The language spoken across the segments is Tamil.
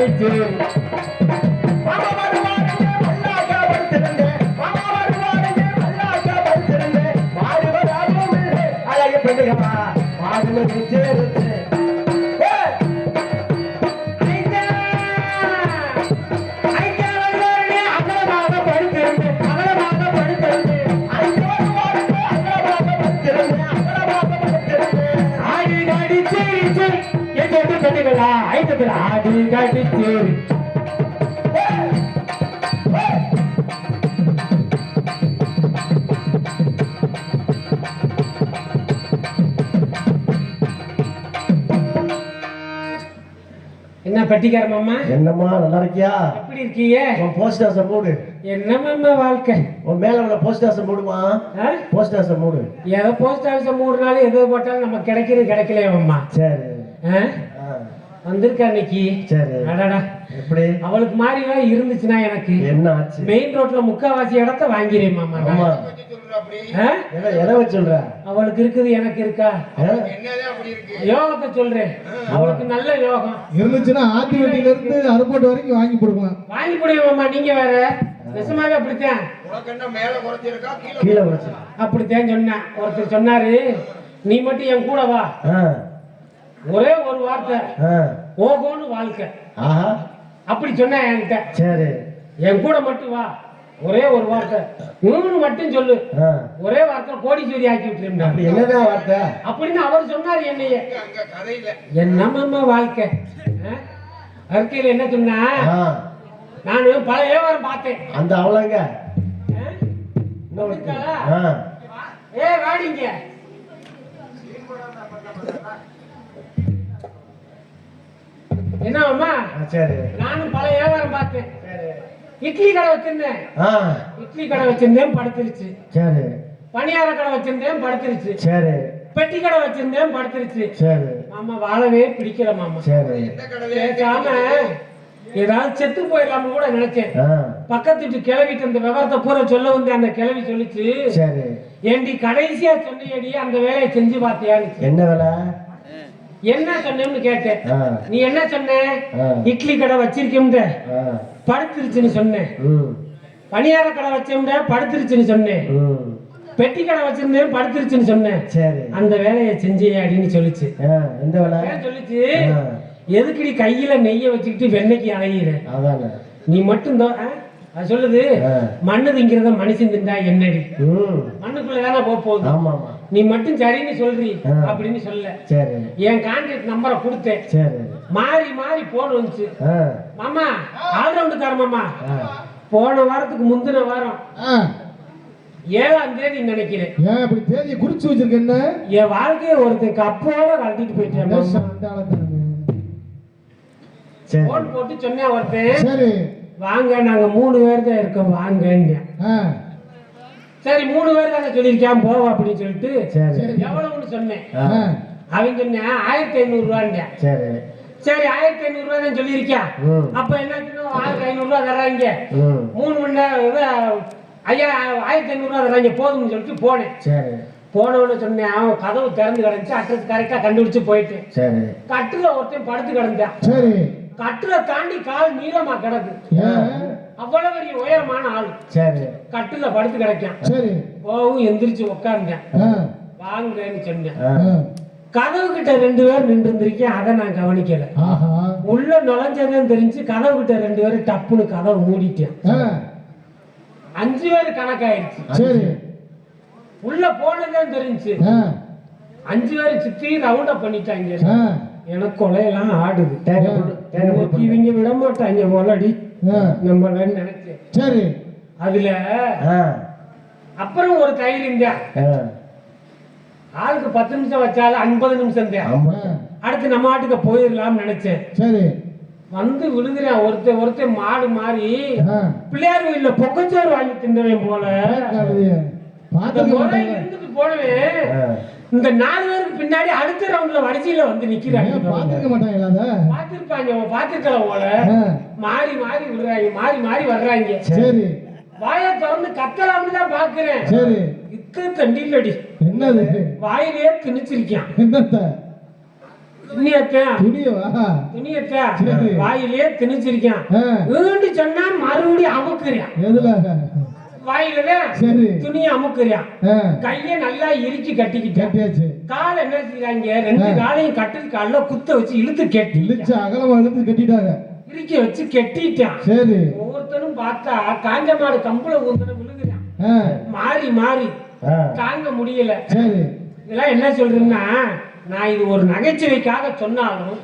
கடிச்சு ஆடி கடிச்சு என்ன பெட்டிக்கார மாமா? என்னம்மா நல்லா இருக்கியா? எப்படி இருக்கீங்க? உன் போஸ்ட் ஆசை மூடு. என்ன மாமா வாழ்க்கை? உன் மேல உள்ள போஸ்ட் ஆசை மூடுமா? போஸ்ட் ஆசை மூடு. ஏதோ போஸ்ட் ஆசை மூடுனாலும் எது போட்டாலும் நம்ம கிடைக்கிறது கிடைக்கலையே மாமா. சரி வந்திருக்கா இன்னைக்கு? சரி. அடடா எப்படி அவளுக்கு மாதிரி இருந்துச்சுன்னா எனக்கு என்ன ஆச்சு? மெயின் ரோட்ல முக்காவாசி இடத்த வாங்கிறேன் மாமா. ஆமா. எதை வச்சு சொல்ற? அவளுக்கு இருக்குது எனக்கு இருக்கா? யோகத்தை சொல்றேன். அவளுக்கு நல்ல யோகம் இருந்துச்சுன்னா ஆத்திவட்டியில இருந்து அருப்போட்டு வரைக்கும் வாங்கி கொடுக்கலாம். வாங்கி கொடுங்க நீங்க வேற நிஜமாவே அப்படித்தான் கீழே குறைச்சு அப்படித்தான் சொன்னேன். ஒருத்தர் சொன்னாரு நீ மட்டும் என் கூட வா, ஒரே ஒரு வார்த்தை ஓகோன்னு வாழ்க்கை அப்படி சொன்ன என்கிட்ட. சரி என் கூட மட்டும் வா, ஒரே ஒரு வார்த்தை மட்டும் சொல்லு, ஒரே வார்த்தை கோடீஸ்வரி ஆக்கி விட்டுருந்தேன். என்னதான் வார்த்தை அப்படின்னு அவர் சொன்னார். என்னைய என்னம்மா வாழ்க்கை அறிக்கையில என்ன சொன்னா, நானு பல வியாபாரம் பார்த்தேன். அந்த அவளங்க ஏ வாடிங்க என்னம்மா? சரி நானும் பல வியாபாரம் பார்த்தேன். இட்லி கடை வச்சிருந்தேன். இட்லி கடை வச்சிருந்தேன் படுத்துருச்சு. சரி பணியார கடை வச்சிருந்தேன் படுத்துருச்சு. சரி பெட்டி கடை வச்சிருந்தேன் படுத்துருச்சு. சரி மாமா வாழவே பிடிக்கல மாமா. சரி பேசாம ஏதாவது செத்து போயிடலாம்னு கூட நினைச்சேன். பக்கத்துட்டு கிளவிட்டு அந்த விவரத்தை பூரா சொல்ல வந்து அந்த கிளவி சொல்லிச்சு. சரி ஏண்டி கடைசியா சொன்னியடி அந்த வேலையை செஞ்சு பார்த்தியான்னு. என்ன வேலை? என்ன சொன்னேன்னு கேட்டேன். நீ என்ன சொன்ன? இட்லி கடை வச்சிருக்கேன் படுத்துருச்சுன்னு சொன்னேன். பணியார கடை வச்சேன் படுத்துருச்சுன்னு சொன்னேன். பெட்டி கடை வச்சிருந்தேன் படுத்துருச்சுன்னு சொன்னேன். சரி அந்த வேலையை செஞ்சே அப்படின்னு சொல்லிச்சு. எந்த வேலை சொல்லிச்சு? எதுக்குடி கையில நெய்ய வச்சுக்கிட்டு வெண்ணெய்க்கு அலையிற? நீ மட்டும் அது சொல்லுது மண்ணு திங்கிறத மனுஷன் திண்டா என்னடி, மண்ணுக்குள்ளதானே போகுது. நீ மட்டும் சரின்னு சொல்றீ அப்படின்னு சொல்ல. என் கான்டாக்ட் நம்பரை கொடுத்தேன். மாறி மாறி போன் வந்துச்சு. மாமா ஆல்ரவுண்டுக்கார மாமா போன வாரத்துக்கு முந்தின வாரம் 7ஆம் தேதி நினைக்கிறேன். ஏன் அப்படி தேதியை குறிச்சு வச்சிருக்க? என்ன என் வாழ்க்கையை ஒருத்தருக்கு அப்போட கழட்டிட்டு போயிட்டேன். போன் போட்டு சொன்னேன் ஒருத்தன். சரி வாங்க நாங்க 3 பேர் தான் இருக்கோம் வாங்க. சரி 3 பேர் தானே சொல்லியிருக்கேன் போவோம் அப்படின்னு சொல்லிட்டு எவ்வளவுன்னு சொன்னேன். அவங்க சொன்னேன் 1500 ரூபாங்க. சரி சரி 1500 ரூபாய் தான் சொல்லியிருக்கேன். அப்ப என்ன 1500 ரூபாய் தர்றாங்க. 3 மணி நேரம் ஐயா 1500 ரூபாய் தர்றாங்க போதும்னு சொல்லிட்டு போனேன். சரி போனவன்னு சொன்னேன். அவன் கதவு திறந்து கிடந்துச்சு. அட்ரஸ் கரெக்டா கண்டுபிடிச்சு போயிட்டேன். சரி கட்டுல ஒருத்தன் படுத்து கிடந்தேன். சரி கட்டுல தாண்டி கால் நீளமா கிடக்கு. அவ்வளவு பெரிய உயரமான ஆள். சரி கட்டுல படுத்து கிடக்கான். சரி போவும் எந்திரிச்சு உட்கார்ந்தேன். வாங்கன்னு சொன்னேன். கதவு கிட்ட 2 பேர் நின்று இருந்திருக்கேன். அதை நான் கவனிக்கல. உள்ள நுழைஞ்சதான் தெரிஞ்சு கதவு கிட்ட 2 பேரும் டப்புன்னு கதவு மூடிட்டேன். 5 பேர் கணக்காயிருச்சு. சரி உள்ள போனதான் தெரிஞ்சு 5 பேர் சுத்தி ரவுண்ட் அப் பண்ணிட்டாங்க. எனக்கு கொலையெல்லாம் ஆடுது. இவங்க விட மாட்டாங்க போலடி நம்ம நினைச்சேன். சரி அதுல அப்புறம் ஒரு கையில் இருந்தா ஆளுக்கு 10 நிமிஷம் வச்சாலும் 50 நிமிஷம் தான். அடுத்து நம்ம ஆட்டுக்கு போயிடலாம்னு நினைச்சேன். சரி வந்து விழுகிறேன். ஒருத்தன் மாடு மாறி பிள்ளையார் கோயில்ல பொக்கச்சோறு வாங்கி தின்னவன் போல இருந்துட்டு போனவே. இந்த 4 பேருக்கு பின்னாடி அடுத்த ரவுண்ட்ல வரிசையில வந்து நிக்கிறாங்க. பாத்திருப்பாங்க பாத்திருக்கலாம் போல. மாறி மாறி விடுறாங்க மாறி மாறி வர்றாங்க. சரி வாயை திறந்து கத்தலாம்னு தான் பாக்குறேன். சரி இத்த தண்டிலடி என்னது வாயிலே திணிச்சிருக்கான். என்னத்த துணியத்தான் வாயிலே திணிச்சிருக்கான். வீண்டு சொன்னா மறுபடியும் அமுக்குறியான். எதுல வாயிலதான் சரி துணியை அமுக்குறியான். கைய நல்லா இறுக்கி கட்டிக்கிட்டாச்சு. கால் என்ன செய்யறாங்க, ரெண்டு காலையும் கட்டில் கால குத்த வச்சு இழுத்து கட்டி இழுச்சு அகலமா இழுத்து கட்டிட்டாங்க. இறுக்கி வச்சு கட்டிட்டான். சரி ஒவ்வொருத்தரும் பார்த்தா காஞ்ச மாடு கம்புல ஊந்தன விழுகுறான். மாறி மாறி தாங்க முடியல. சரி இதெல்லாம் என்ன சொல்றேன்னா, நான் இது ஒரு நகைச்சுவைக்காக சொன்னாலும்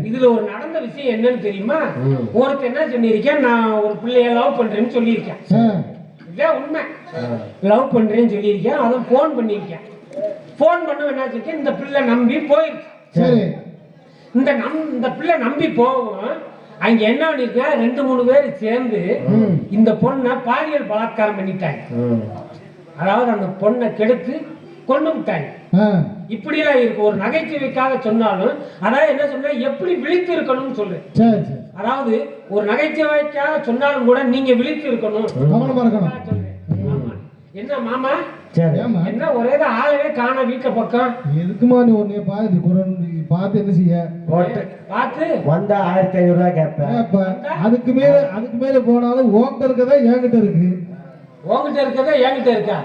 இதுல ஒரு நடந்த விஷயம் என்னன்னு தெரியுமா? ஒருத்தர் என்ன சொல்லியிருக்கேன், நான் ஒரு பிள்ளைய லவ் பண்றேன்னு சொல்லியிருக்கேன். இதான் உண்மை. லவ் பண்றேன்னு சொல்லியிருக்கேன். அதை போன் பண்ணியிருக்கேன். போன் பண்ண என்ன சொல்லிருக்கேன், இந்த பிள்ளை நம்பி போயிருக்கு. சரி இந்த பிள்ளை நம்பி போகும். அங்க என்ன பண்ணிருக்க, 2-3 பேர் சேர்ந்து இந்த பொண்ணை பாலியல் பலாத்காரம் பண்ணிட்டாங்க. அதாவது அந்த பொண்ணை கெடுத்து கொண்டு விட்டாங்க. இப்படி எல்லாம் இருக்கு. ஒரு நகைச்சுவைக்காக சொன்னாலும் அதாவது என்ன சொன்ன, எப்படி விழித்து இருக்கணும்னு சொல்லு. அதாவது ஒரு நகைச்சுவைக்காக சொன்னாலும் கூட நீங்க விழித்து இருக்கணும், கவனமா இருக்கணும். என்ன மாமா என்ன ஒரே ஆளவே காண வீட்டு பக்கம்? எதுக்குமா நீ உன்னைய பார்த்து என்ன செய்ய? பார்த்து வந்தா 1500 ரூபாய் கேட்பேன். அதுக்கு மேல போனாலும் ஓங்கிட்ட இருக்கதா என்கிட்ட இருக்கு. ஓங்கிட்ட இருக்கதா என்கிட்ட இருக்கா?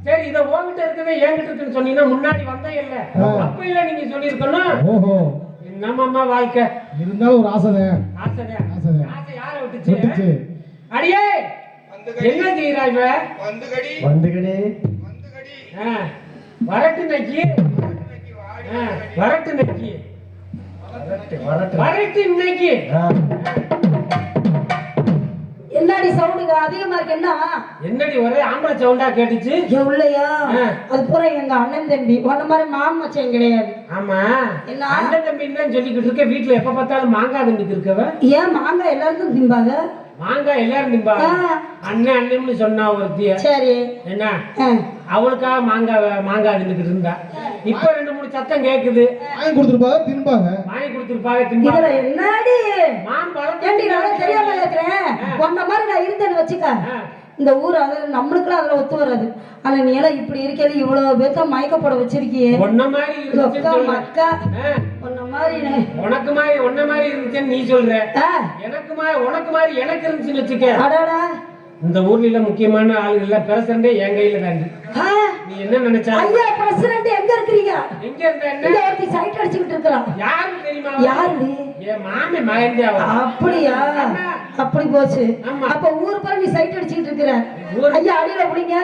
சரி, இத ஓங்கிட்ட இருக்கதே என்கிட்ட இருக்குன்னு சொன்னீங்கன்னா முன்னாடி வந்தே இல்ல, அப்ப இல்ல நீங்க சொல்லிருக்கணும். ஓஹோ என்னமாமா வாழ்க்கை இருந்தாலும் ஒரு ஆசைதான். ஆசை யார விட்டுச்சு? அடியே என்ன செய்யறா இவ? வந்துகடி வரட்டு நக்கி வரட்டு நக்கி வரட்டு இன்னைக்கு என்னடி சவுண்டுங்க அதிகமா இருக்கு? என்னடி ஒரே ஆம்பளை சவுண்டா கேட்டுச்சு? உள்ளயா அது பூரா எங்க அண்ணன் தம்பி. உன்ன மாதிரி மாமன் மச்சான் கிடையாது. ஆமா என்ன அண்ணன் தம்பின்னு தான் சொல்லிக்கிட்டு இருக்க. வீட்டுல எப்ப பார்த்தாலும் மாங்காய் தின்னுக்கு இருக்கவ. ஏன் மாங்காய் எல்லாருக்கும் திம்பாங்க? மாங்காய் எல்லாரும் திம்பாங்க. அண்ணன் அண்ணன்னு சொன்னா ஒருத்திய. சரி என்ன அவளுக்காக மாங்காய் தின்னுக்கிட்டு இருந்தா. இப்ப 2-3 சத்தம் கேக்குது. வாங்கி கொடுத்துருப்பாங்க தின்பாங்க. வாங்கி கொடுத்துருப்பாங்க தின்பாங்க. இதுல என்னடி மாம்பழம் ஏண்டி நான் தெரியாம கேக்குறேன். உன்ன மாதிரி நான் இருந்தேன்னு வச்சுக்க, இந்த ஊர் அதாவது நம்மளுக்குலாம் அதுல ஒத்து வராது. ஆனா நீ எல்லாம் இப்படி இருக்கல, இவ்வளவு பேர்த்த மயக்கப்பட வச்சிருக்கியே. ஒன்ன மாதிரி மக்கா உன்ன மாதிரி உன்ன மாதிரி இருந்துச்சுன்னு நீ சொல்ற. உனக்கு மாதிரி எனக்கு இருந்துச்சுன்னு வச்சுக்க. அடாடா இந்த ஊர்ல முக்கியமான ஆளுகள் பிரசிடண்டே என் கையில தாண்டி. நீ என்ன நினைச்சா? ஐயா பிரசிடண்ட் எங்க இருக்கீங்க? எங்க இருந்த என்ன ஒருத்தி சைட் அடிச்சிட்டு இருக்கறான். யாரு தெரியுமா? யாரு? என் மாமே மகந்தியாவா. அப்படியா? அப்படி போச்சு. அப்ப ஊர் பூரா நீ சைட் அடிச்சிட்டு இருக்கற. ஐயா அடியில புடிங்க.